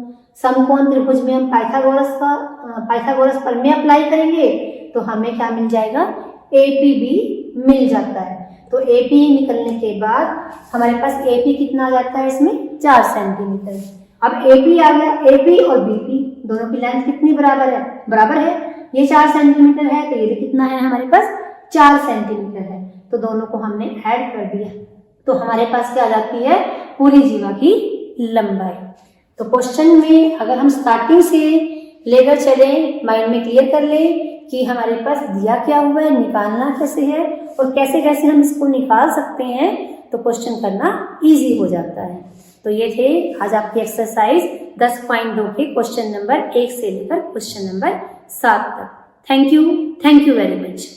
समकोण त्रिभुज में हम पाइथागोरस प्रमेय अप्लाई करेंगे तो हमें क्या मिल जाएगा, AP भी मिल जाता है। तो AP निकलने के बाद हमारे पास AP कितना आ जाता है इसमें, 4 सेंटीमीटर। अब AP आ गया, AP और BP दोनों की लेंथ कितनी बराबर है? बराबर है। ये 4 सेंटीमीटर है तो ये भी कितना है हमारे पास? 4 सेंटीमीटर है। तो दोनों को हमने ऐड कर दिया तो हमारे पास क्या आ जाती है? पूरी जीवा की लंबाई। तो क्वेश्चन में अगर हम स्टार्टिंग से लेकर चले, माइंड में क्लियर कर ले कि हमारे पास दिया क्या हुआ है, निकालना कैसे है और कैसे कैसे हम इसको निकाल सकते हैं, तो क्वेश्चन करना इजी हो जाता है। तो ये थे आज आपकी एक्सरसाइज 10.2 के क्वेश्चन नंबर 1 से लेकर क्वेश्चन नंबर 7 तक। Thank you very much.